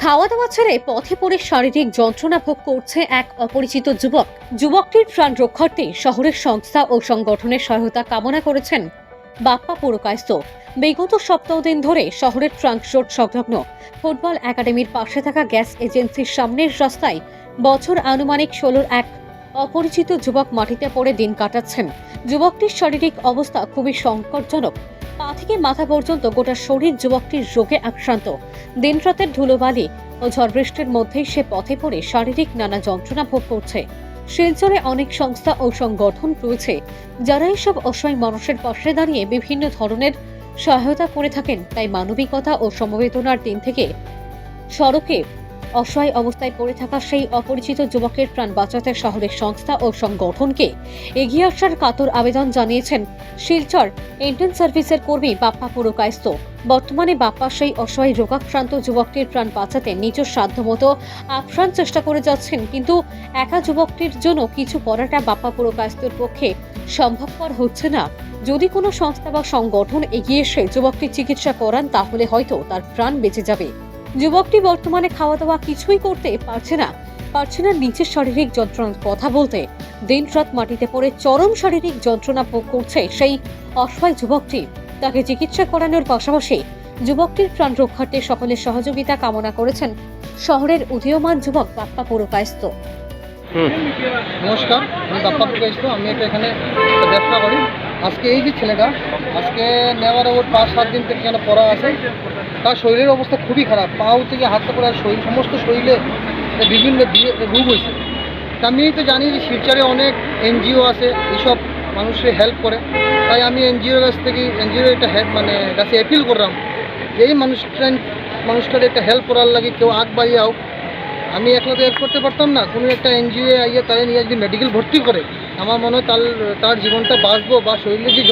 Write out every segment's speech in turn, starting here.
খাওয়া দাওয়া ছেড়ে পথে পড়ে শারীরিক যন্ত্রণা ভোগ করছে এক অপরিচিত যুবক। যুবকটির প্রাণ রক্ষার্থে শহরের সংস্থা ও সংগঠনের সহায়তা কামনা করেছেন বাপ্পা পুরকায়স্থ। বিগত সপ্তাহ দিন ধরে শহরের ট্রাঙ্ক রোড সংলগ্ন ফুটবল একাডেমির পাশে থাকা গ্যাস এজেন্সির সামনের রাস্তায় বছর আনুমানিক 16 এক অপরিচিত যুবক মাটিতে পড়ে দিন কাটাচ্ছেন। যুবকটির শারীরিক অবস্থা খুবই সংকটজনক। পা থেকে মাথা পর্যন্ত গোটা শরীর যুবকটির রোগে আক্রান্ত। দিনরাতের ধুলোবালি ও ঝড় বৃষ্টির মধ্যেই সে পথে পড়ে শারীরিক নানা যন্ত্রণা ভোগ করছে। শিলচরে অনেক সংস্থা ও সংগঠন রয়েছে যারা এইসব অসহায় মানুষের পাশে দাঁড়িয়ে বিভিন্ন ধরনের সহায়তা করে থাকেন। তাই মানবিকতা ও সমবেদনার দিন থেকে সড়কে অসহায় অবস্থায় পড়ে থাকা সেই অপরিচিত যুবকের প্রাণ বাঁচাতে শহরের সংস্থা ও সংগঠনকে এগিয়ে আসার কাতর আবেদন জানিয়েছেন শিলচর ইন্ডিয়ান সার্ভিসের কর্মী বাপ্পা পুরকায়স্থ। বর্তমানে বাপ্পা সেই অসহায় রোগাক্রান্ত যুবকটির প্রাণ বাঁচাতে নিজ সাধ্যমতো আপ্রাণ চেষ্টা করে যাচ্ছেন, কিন্তু একা যুবকটির জন্য কিছু করাটা বাপ্পা পুরকায়স্থর পক্ষে সম্ভবপর হচ্ছে না। যদি কোনো সংস্থা বা সংগঠন এগিয়ে এসে যুবকটির চিকিৎসা করান তাহলে হয়তো তার প্রাণ বেঁচে যাবে। যুবকটি বর্তমানে খাওয়া দাওয়া কিছুই করতে পারছে না নিজের শারীরিক যন্ত্রণার কথা বলতে। দিন রাত মাটিতে পড়ে চরম শারীরিক যন্ত্রণা ভোগ করছে সেই অসহায় যুবকটি। তাকে চিকিৎসা করানোর পাশাপাশি যুবকটির প্রাণ রক্ষার্থে সকলের সহযোগিতা কামনা করেছেন শহরের উদীয়মান যুবক বাপ্পা পুরকায়স্থ। নমস্কার, আমি বাপ্পা পুরকায়স্থ। আমি এখানে ব্যবসা করি। আজকে এই যে ছেলেটা আজকে নেওয়ার ওর 5-7 দিন থেকে এখানে পড়া আছে। তার শরীরের অবস্থা খুবই খারাপ। পাও থেকে হাতে করে শরীর সমস্ত শরীরে বিভিন্ন রোগ হয়েছে। তা আমি তো জানি যে শিলচরে অনেক এনজিও আছে এইসব মানুষের হেল্প করে। তাই আমি এনজিওর একটা কাছে অ্যাপিল করলাম যে এই মানুষটার একটা হেল্প করার লাগে কেউ আগ বাড়িয়ে হোক। আমি একলা তো হেল্প করতে পারতাম না। কোনো একটা এনজিও আইয়ে তারা নিয়ে যদি মেডিকেল ভর্তি করে আমার মনে হয় তার জীবনটা বাঁচবো বা শরীরের যে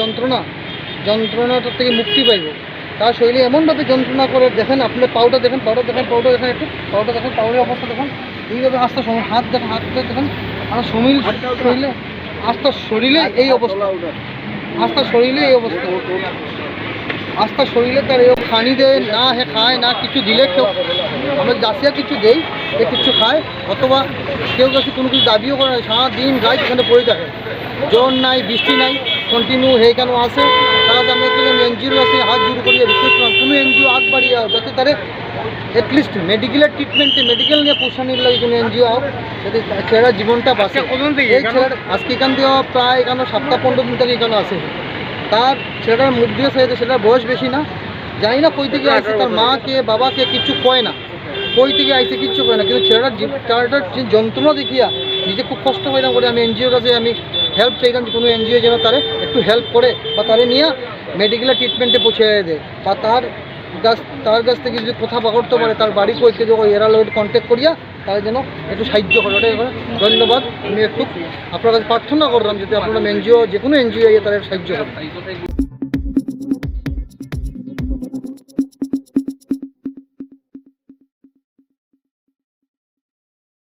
যন্ত্রণাটার থেকে মুক্তি পাইব। তার শরীরে এমনভাবে যন্ত্রণা করে দেখেন, আপনার পাউডার দেখেন একটু পাউডারের অবস্থা দেখেন। এইভাবে হাতটা দেখেন আর শরীরে আস্তা শরীরে এই অবস্থা তার এই খানি দেয় না, হে খায় না, কিছু দিলে কেউ আমরা জাসিয়া কিছু দেই এ কিছু খায়, অথবা কেউ কাছে কোনো কিছু দাবিও করে না। সারাদিন রাত এখানে পড়ে থাকে, জ্বর নাই, বৃষ্টি নাই, কন্টিনিউ হয়ে কেন আসে। তারা আমি এনজিওর কাছে হাত জোর করিয়ে রিকোয়েস্ট করলাম কোনো এনজিও আগ বাড়িয়ে যাতে তারা এটলিস্ট মেডিকেলের ট্রিটমেন্টে মেডিকেল নিয়ে পোষণের লাগে কোনো এনজিও হোক যাতে ছেলেটার জীবনটা বাঁচে। এই ছেলেটা আজকে এখান থেকে প্রায় এখানে 7-15 দিন থেকে এখানে আসে। তার ছেলেটার মুখ দিয়ে চাইতে সেটার বয়স বেশি না, জানি না কই থেকে আসছে, তার মাকে বাবাকে কিছু কয় না, কই থেকে আইসে কিচ্ছু কয় না, কিন্তু ছেলেটার যে যন্ত্রণা দেখিয়া নিজে খুব কষ্ট হইলাম করে আমি এনজিওর কাছে আমি হেল্প চাইলাম যে কোনো এনজিও যেন তারে একটু হেল্প করে বা তারে নিয়ে মেডিকেলের ট্রিটমেন্টে পৌঁছে দেয় বা তার কাছ থেকে যদি কথা করতে পারে তার বাড়ি কইতে এরা লোক কন্ট্যাক্ট করিয়া তারা যেন একটু সাহায্য করে। ওটাই ধন্যবাদ। আমি একটু আপনার কাছে প্রার্থনা করলাম যদি আপনারা এনজিও যে কোনো এনজিও তারা সাহায্য করে।